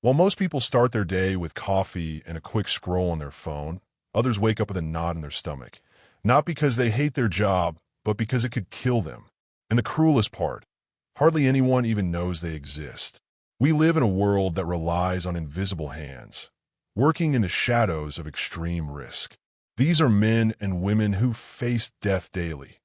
While most people start their day with coffee and a quick scroll on their phone, others wake up with a knot in their stomach. Not because they hate their job, but because it could kill them. And the cruelest part, hardly anyone even knows they exist. We live in a world that relies on invisible hands, working in the shadows of extreme risk. These are men and women who face death daily,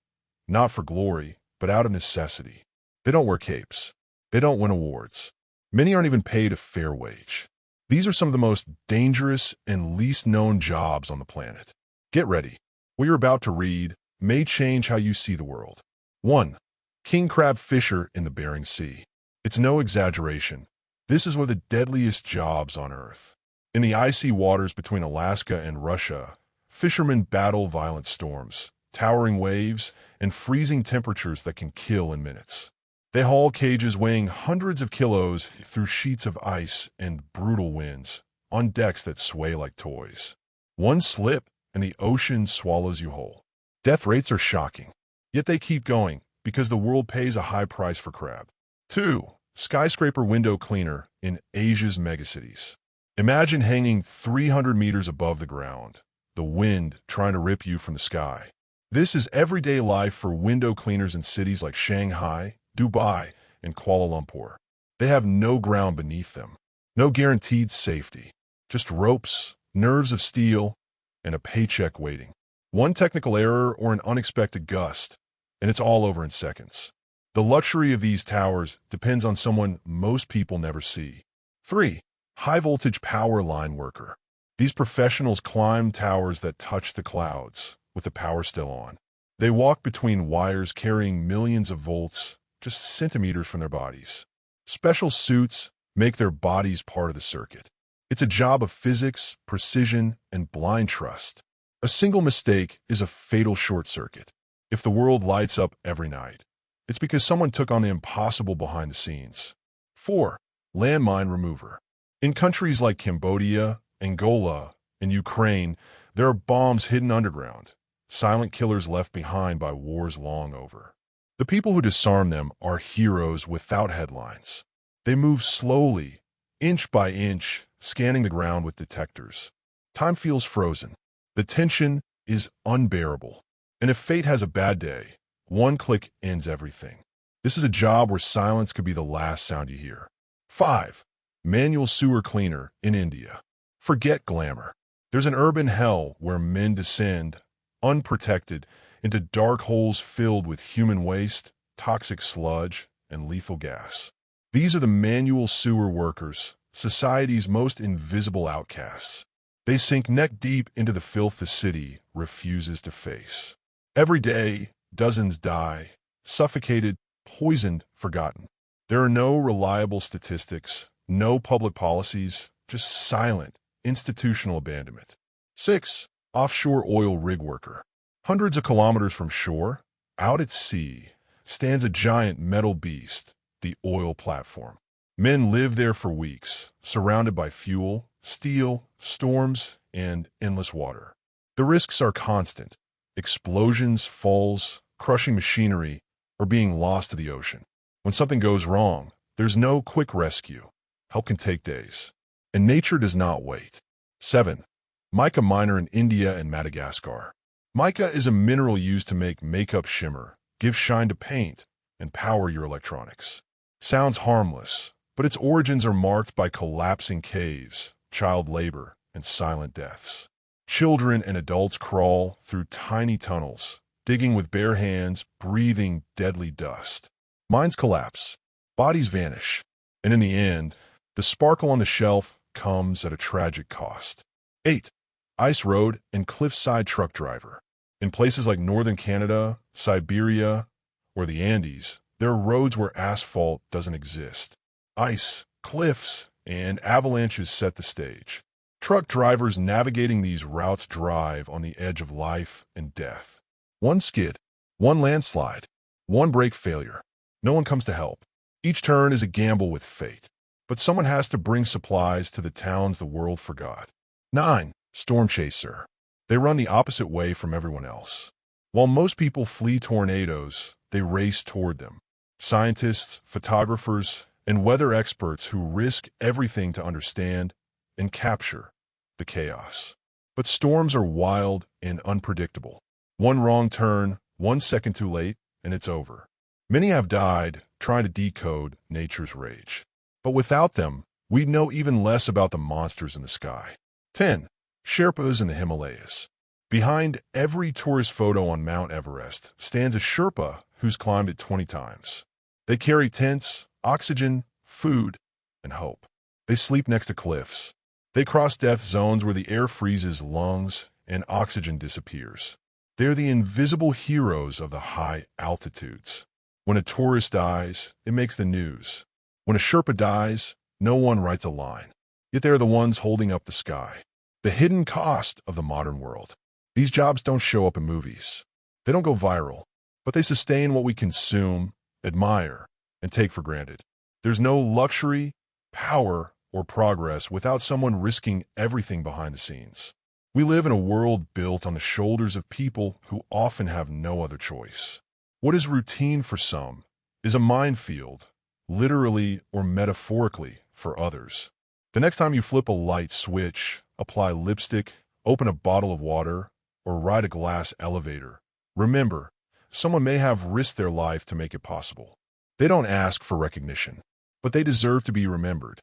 not for glory, but out of necessity. They don't wear capes. They don't win awards. Many aren't even paid a fair wage. These are some of the most dangerous and least known jobs on the planet. Get ready. What you're about to read may change how you see the world. 1. King crab fisher in the Bering Sea. It's no exaggeration. This is one of the deadliest jobs on Earth. In the icy waters between Alaska and Russia, fishermen battle violent storms, towering waves, and freezing temperatures that can kill in minutes. They haul cages weighing hundreds of kilos through sheets of ice and brutal winds, on decks that sway like toys. One slip, and the ocean swallows you whole. Death rates are shocking, yet they keep going because the world pays a high price for crab. 2. Skyscraper window cleaner in Asia's megacities. Imagine hanging 300 meters above the ground, the wind trying to rip you from the sky. This is everyday life for window cleaners in cities like Shanghai, Dubai, and Kuala Lumpur. They have no ground beneath them, no guaranteed safety, just ropes, nerves of steel, and a paycheck waiting. One technical error or an unexpected gust, and it's all over in seconds. The luxury of these towers depends on someone most people never see. 3. High-voltage power line worker. These professionals climb towers that touch the clouds, with the power still on. They walk between wires carrying millions of volts, just centimeters from their bodies. Special suits make their bodies part of the circuit. It's a job of physics, precision, and blind trust. A single mistake is a fatal short circuit. If the world lights up every night, it's because someone took on the impossible behind the scenes. 4. Landmine remover. In countries like Cambodia, Angola, and Ukraine, there are bombs hidden underground, silent killers left behind by wars long over. The people who disarm them are heroes without headlines. They move slowly, inch by inch, scanning the ground with detectors. Time feels frozen. The tension is unbearable. And if fate has a bad day, one click ends everything. This is a job where silence could be the last sound you hear. 5. Manual sewer cleaner in India. Forget glamour. There's an urban hell where men descend, unprotected, into dark holes filled with human waste, toxic sludge, and lethal gas. These are the manual sewer workers, society's most invisible outcasts. They sink neck deep into the filth the city refuses to face. Every day, dozens die, suffocated, poisoned, forgotten. There are no reliable statistics, no public policies, just silent, institutional abandonment. 6. Offshore oil rig worker. Hundreds of kilometers from shore, out at sea, stands a giant metal beast, the oil platform. Men live there for weeks, surrounded by fuel, steel, storms, and endless water. The risks are constant. Explosions, falls, crushing machinery, or being lost to the ocean. When something goes wrong, there's no quick rescue. Help can take days. And nature does not wait. 7. Mica miner in India and Madagascar. Mica is a mineral used to make makeup shimmer, give shine to paint, and power your electronics. Sounds harmless, but its origins are marked by collapsing caves, child labor, and silent deaths. Children and adults crawl through tiny tunnels, digging with bare hands, breathing deadly dust. Mines collapse, bodies vanish, and in the end, the sparkle on the shelf comes at a tragic cost. 8. Ice road and cliffside truck driver. In places like northern Canada, Siberia, or the Andes, there are roads where asphalt doesn't exist. Ice, cliffs, and avalanches set the stage. Truck drivers navigating these routes drive on the edge of life and death. One skid, one landslide, one brake failure. No one comes to help. Each turn is a gamble with fate. But someone has to bring supplies to the towns the world forgot. 9. Storm chaser. They run the opposite way from everyone else. While most people flee tornadoes, they race toward them. Scientists, photographers, and weather experts who risk everything to understand and capture the chaos. But storms are wild and unpredictable. One wrong turn, 1 second too late, and it's over. Many have died trying to decode nature's rage. But without them, we'd know even less about the monsters in the sky. 10. Sherpas in the Himalayas. Behind every tourist photo on Mount Everest stands a Sherpa who's climbed it 20 times. They carry tents, oxygen, food, and hope. They sleep next to cliffs. They cross death zones where the air freezes lungs and oxygen disappears. They're the invisible heroes of the high altitudes. When a tourist dies, it makes the news. When a Sherpa dies, no one writes a line. Yet they're the ones holding up the sky. The hidden cost of the modern world. These jobs don't show up in movies. They don't go viral, but they sustain what we consume, admire, and take for granted. There's no luxury, power, or progress without someone risking everything behind the scenes. We live in a world built on the shoulders of people who often have no other choice. What is routine for some is a minefield, literally or metaphorically for others. The next time you flip a light switch, apply lipstick, open a bottle of water, or ride a glass elevator, remember, someone may have risked their life to make it possible. They don't ask for recognition, but they deserve to be remembered.